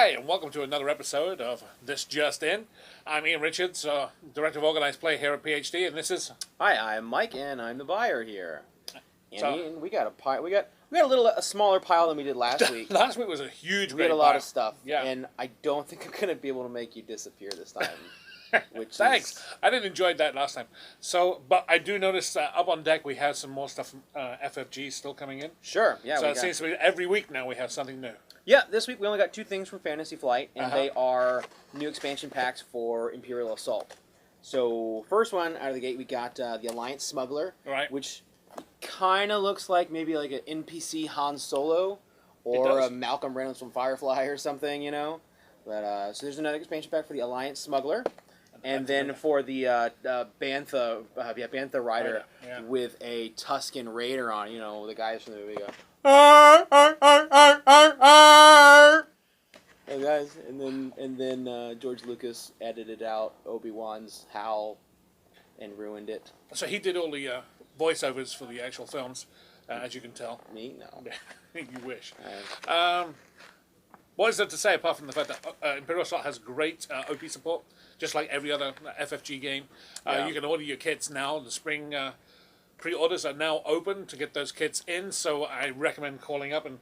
Hi, and welcome to another episode of This Just In. I'm Ian Richards, Director of Organized Play here at PhD, and this is... Hi, I'm Mike, and I'm the buyer here. And So- Ian, we got a pile. We got a smaller pile than we did last week. Last week was a huge We had a lot of stuff, Yeah. and I don't think I'm gonna be able to make you disappear this time. Which Thanks. I didn't enjoy that last time. So, but I do notice up on deck we have some more stuff from FFG still coming in. Sure, yeah. So it seems to be every week now we have something new. Yeah, this week we only got 2 things from Fantasy Flight, and Uh-huh. they are new expansion packs for Imperial Assault. So, first one out of the gate, we got the Alliance Smuggler, Right. which kind of looks like maybe like an NPC Han Solo or does. a Malcolm Reynolds from Firefly or something, you know. But so there's another expansion pack for the Alliance Smuggler, and then for the Bantha Rider Yeah. with a Tusken Raider on, you know, the guys from the movie go. Hey guys, and then George Lucas edited out Obi-Wan's howl and ruined it. So he did all the voiceovers for the actual films, as you can tell. Me? No. You wish. What is there to say apart from the fact that Imperial Assault has great OP support, just like every other FFG game. Yeah. You can order your kits now. The spring pre-orders are now open to get those kits in, so I recommend calling up and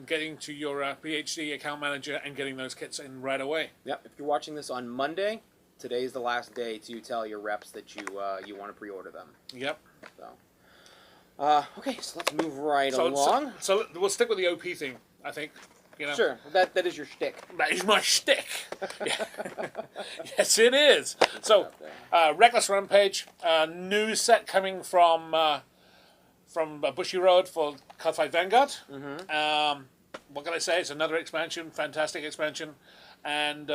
getting to your PhD account manager and getting those kits in right away. Yep. If you're watching this on Monday, today's the last day to tell your reps that you want to pre-order them. Yep. So, okay, so let's move right along. So we'll stick with the OP thing, I think. You know? Sure, that is your shtick. That is my shtick. Yes, it is. So, Reckless Rampage, new set coming from Bushiroad for Cardfight Vanguard. Mm-hmm. What can I say? It's another expansion, fantastic expansion, and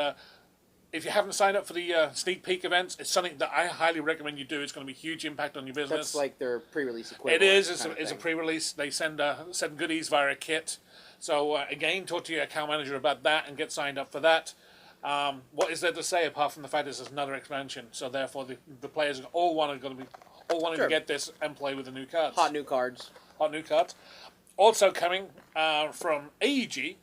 if you haven't signed up for the sneak peek events, it's something that I highly recommend you do. It's going to be a huge impact on your business. That's like their pre-release equivalent. It is. It's a pre-release. They send goodies via a kit. So, again, talk to your account manager about that and get signed up for that. What is there to say apart from the fact this is another expansion? So, therefore, the players all wanting to get this and play with the new cards. Hot new cards. Hot new cards. Also coming from AEG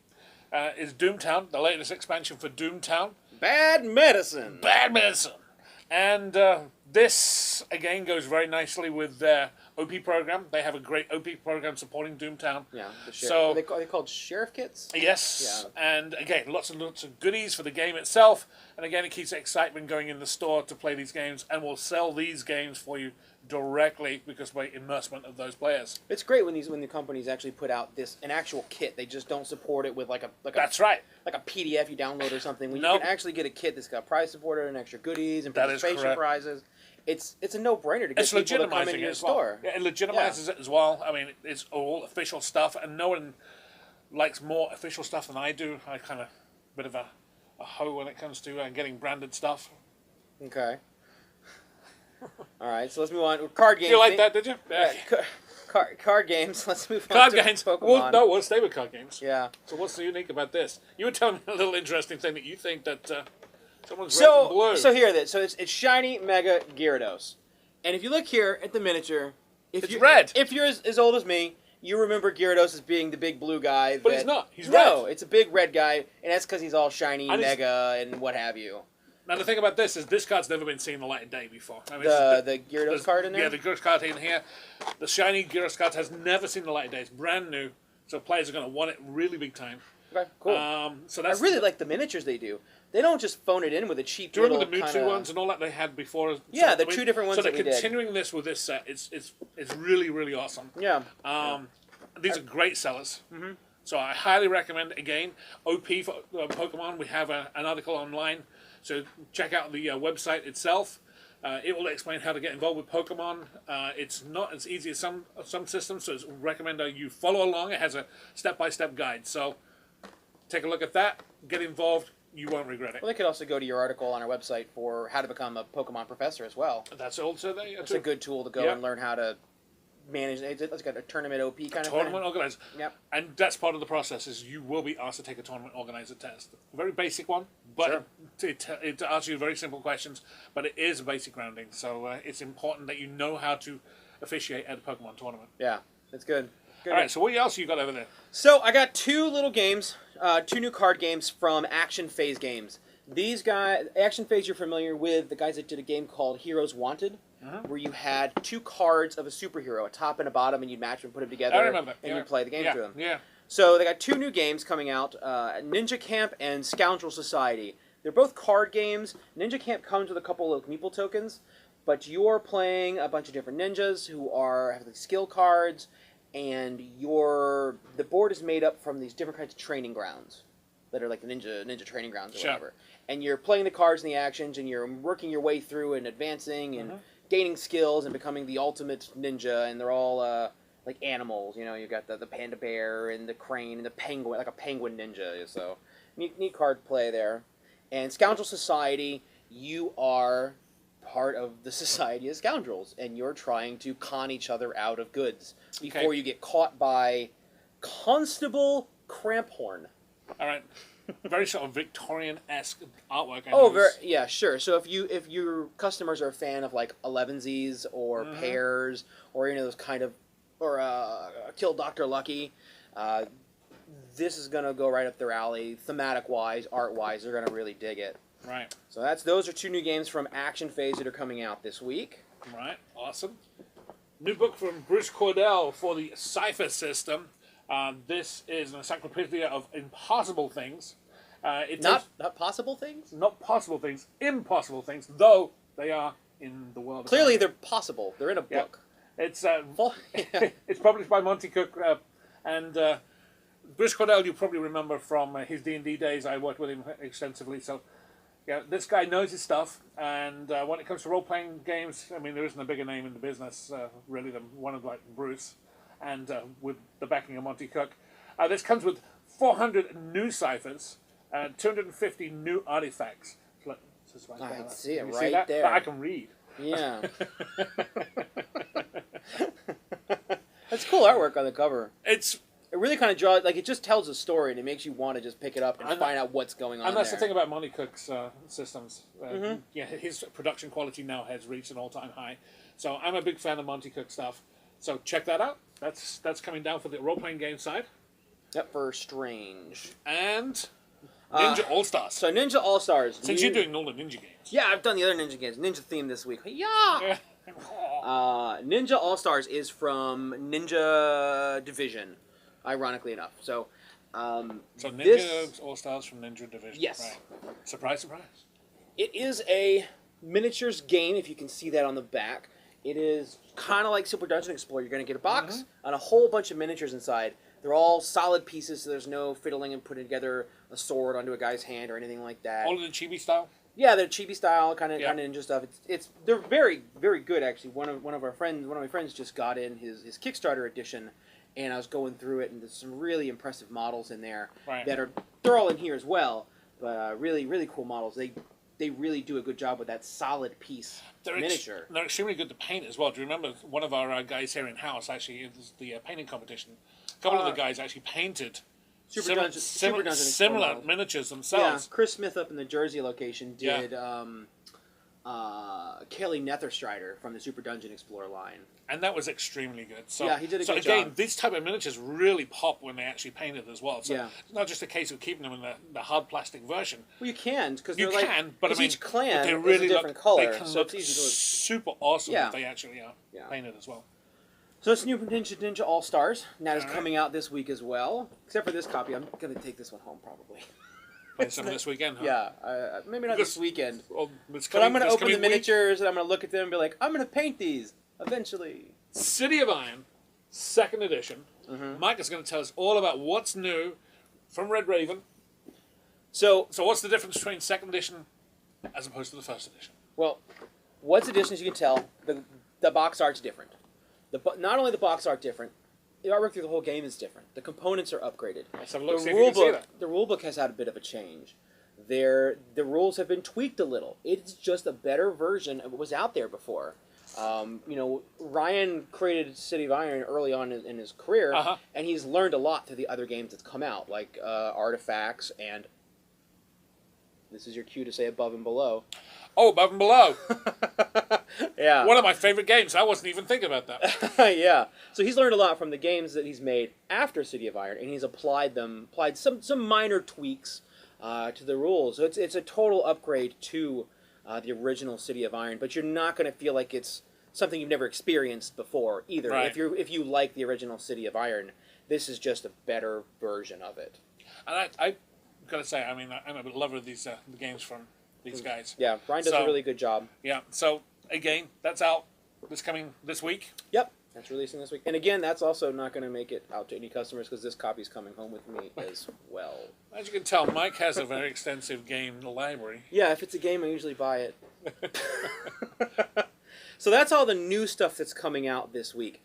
is Doomtown, the latest expansion for Doomtown. Bad medicine. Bad medicine. And this, again, goes very nicely with their OP program. They have a great OP program supporting Doomtown. Yeah. So, are they called sheriff kits? Yes. Yeah. And, again, lots and lots of goodies for the game itself. And, again, it keeps excitement going in the store to play these games. And we'll sell these games for you directly because by immersement of those players. It's great when the companies actually put out an actual kit. They just don't support it with That's right. Like a PDF you download or something. When you Nope. can actually get a kit that's got prize supported and extra goodies and That is participation correct. prizes, it's a no-brainer to get people to come into your store. Yeah, it legitimizes it as well. I mean, it's all official stuff, and no one likes more official stuff than I do. I kind of bit of a hoe when it comes to getting branded stuff. Okay. All right, so let's move on. Card games. You like that, did you? Yeah, card games. Let's move on Card to games. Pokemon. We'll stay with card games. Yeah. So what's so unique about this? You were telling me a little interesting thing that you think that someone's red and blue. So here it is. So it's shiny Mega Gyarados, and if you look here at the miniature, It's red. If you're as old as me, you remember Gyarados as being the big blue guy. But he's not. He's no, red. it's a big red guy, and that's because he's all shiny, And Mega, and what have you. Now the thing about this is this card's never been seen the light of day before. I mean, The Gyarados card in there? Yeah, the Gyarados card in here. The shiny Gyarados card has never seen the light of day. It's brand new, so players are going to want it really big time. Okay, cool. So I that's really like the miniatures they do. They don't just phone it in with a cheap Do you little remember the Mewtwo ones and all that they had before? Yeah, the 2 different ones So that they're we did. continuing this with this set. It's really, really awesome. Yeah. These are great sellers. Mm-hmm. So I highly recommend, again, OP for Pokemon. We have an article online. So check out the website itself. It will explain how to get involved with Pokemon. It's not as easy as some systems, so I recommend you follow along. It has a step-by-step guide. So take a look at that. Get involved. You won't regret it. Well, they could also go to your article on our website for how to become a Pokemon professor as well. That's also there. It's a good tool to go and learn how to manage. It's got a tournament OP kind of Tournament thing. organizer. Yep. And that's part of the process is you will be asked to take a tournament organizer test. A very basic one, but it asks you very simple questions, but it is a basic grounding. So it's important that you know how to officiate at a Pokemon tournament. Yeah, that's good. Good. All right, so what else you got over there? So I got two little games, two new card games from Action Phase Games. These guys, Action Phase, you're familiar with, the guys that did a game called Heroes Wanted, where you had two cards of a superhero, a top and a bottom, and you'd match them, put them together, I remember. and you'd play the game through them. Yeah. So they got two new games coming out, Ninja Camp and Scoundrel Society. They're both card games. Ninja Camp comes with a couple of Meeple tokens, but you're playing a bunch of different ninjas who have these skill cards, and the board is made up from these different kinds of training grounds that are like the ninja training grounds or whatever. And you're playing the cards and the actions, and you're working your way through and advancing and gaining skills and becoming the ultimate ninja. And they're all like animals, you know. You got the panda bear and the crane and the penguin, like a penguin ninja. So neat card play there. And Scoundrel Society, you are part of the Society of Scoundrels, and you're trying to con each other out of goods before you get caught by Constable Cramphorn. All right. Very sort of Victorian-esque artwork. Yeah, sure. So if your customers are a fan of like 11sies or pairs or those kind of, or Kill Dr. Lucky, this is gonna go right up their alley. Thematic wise, art wise, they're gonna really dig it. Right. So those are two new games from Action Phase that are coming out this week. Right. Awesome. New book from Bruce Cordell for the Cipher System. This is an encyclopedia of impossible things. Not possible things? Not possible things. Impossible things, though they are in the world. Clearly they're possible. They're in a book. It's it's published by Monte Cook, and Bruce Cordell you probably remember from his D&D days. I worked with him extensively, so yeah, this guy knows his stuff. And when it comes to role-playing games, I mean, there isn't a bigger name in the business really than one of like Bruce. And with the backing of Monte Cook. This comes with 400 new ciphers and 250 new artifacts. I can see it right right there. But I can read. Yeah. That's cool artwork on the cover. It really kind of draws, like, it just tells a story, and it makes you want to just pick it up and find out what's going on. And that's there. the thing about Monte Cook's systems. Yeah, his production quality now has reached an all-time high. So I'm a big fan of Monte Cook stuff. So check that out. That's coming down for the role-playing game side. Yep, for Strange. And Ninja All-Stars. So Ninja All-Stars. Since you're doing all the Ninja games. Yeah, I've done the other Ninja games. Ninja theme this week. Yeah! Ninja All-Stars is from Ninja Division, ironically enough. So Ninja All-Stars from Ninja Division. Yes. Right. Surprise, surprise. It is a miniatures game, if you can see that on the back. It is kind of like Super Dungeon Explorer. You're going to get a box and a whole bunch of miniatures inside. They're all solid pieces, so there's no fiddling and putting together a sword onto a guy's hand or anything like that. All in the chibi style? Yeah, they're chibi style, kind of ninja stuff. They're very, very good, actually. One of my friends just got in his Kickstarter edition, and I was going through it, and there's some really impressive models in there they're all in here as well, but really, really cool models. They really do a good job with that solid piece miniature. They're extremely good to paint as well. Do you remember one of our guys here in house, actually, it was the painting competition. A couple of the guys actually painted similar miniatures themselves. Yeah, Chris Smith up in the Jersey location did Kelly Netherstrider from the Super Dungeon Explorer line. And that was extremely good. So, yeah, he did a good job. So again, these type of miniatures really pop when they actually paint it as well. So it's not just a case of keeping them in the hard plastic version. Well, you can, because but I mean, each clan they really is a different color. They can so look it's easy to super awesome if they actually are painted as well. So it's new from Ninja All-Stars, and that is coming out this week as well. Except for this copy, I'm going to take this one home probably. Play some this weekend, huh? Yeah, maybe not this weekend. Well, but I'm going to open the miniatures, and I'm going to look at them and be like, I'm going to paint these eventually. City of Iron, 2nd edition. Mike is going to tell us all about what's new from Red Raven. So what's the difference between 2nd edition as opposed to the 1st edition? Well, what's the difference? You can tell the box art's different. Not only the box art different, the artwork through the whole game is different. The components are upgraded. Let's have a look, see if you can see that. The rulebook has had a bit of a change. The rules have been tweaked a little. It's just a better version of what was out there before. Ryan created City of Iron early on in his career, and he's learned a lot through the other games that's come out, like Artifacts and This is your cue to say above and below. Oh, Above and Below. Yeah. One of my favorite games. I wasn't even thinking about that. Yeah. So he's learned a lot from the games that he's made after City of Iron, and he's applied some minor tweaks to the rules. So it's a total upgrade to the original City of Iron, but you're not going to feel like it's something you've never experienced before either. Right. If you like the original City of Iron, this is just a better version of it. And I gotta say, I mean, I'm a lover of these the games from these guys. Yeah, Brian does a really good job. Yeah. So again, that's out this week. Yep, that's releasing this week. And again, that's also not going to make it out to any customers because this copy's coming home with me as well. As you can tell, Mike has a very extensive game library. Yeah, if it's a game, I usually buy it. So that's all the new stuff that's coming out this week.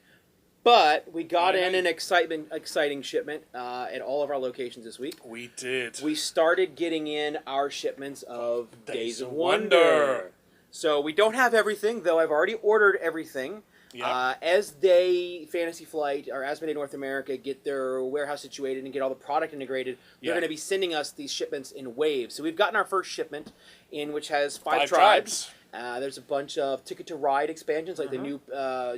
But we got in an exciting shipment at all of our locations this week. We did. We started getting in our shipments of Days of Wonder. So we don't have everything, though I've already ordered everything. Yep. As Fantasy Flight, or Asmodee North America, get their warehouse situated and get all the product integrated, they're going to be sending us these shipments in waves. So we've gotten our first shipment in, which has five tribes. There's a bunch of Ticket to Ride expansions, like the new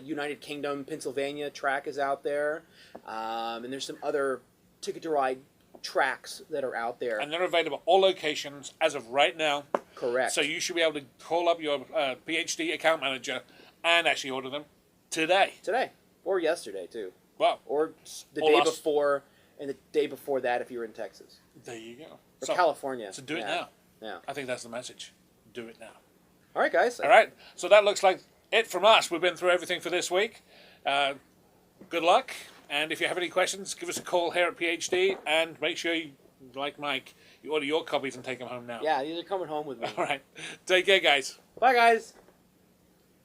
United Kingdom, Pennsylvania track is out there. And there's some other Ticket to Ride tracks that are out there. And they're available at all locations as of right now. Correct. So you should be able to call up your PhD account manager and actually order them today. Today. Or yesterday, too. Well, or the day before, and the day before that if you're in Texas. There you go. Or California. So do it now. Yeah. I think that's the message. Do it now. All right, guys. All right. So that looks like it from us. We've been through everything for this week. Good luck. And if you have any questions, give us a call here at PhD. And make sure you, like Mike, you order your copies and take them home now. Yeah, these are coming home with me. All right. Take care, guys. Bye, guys.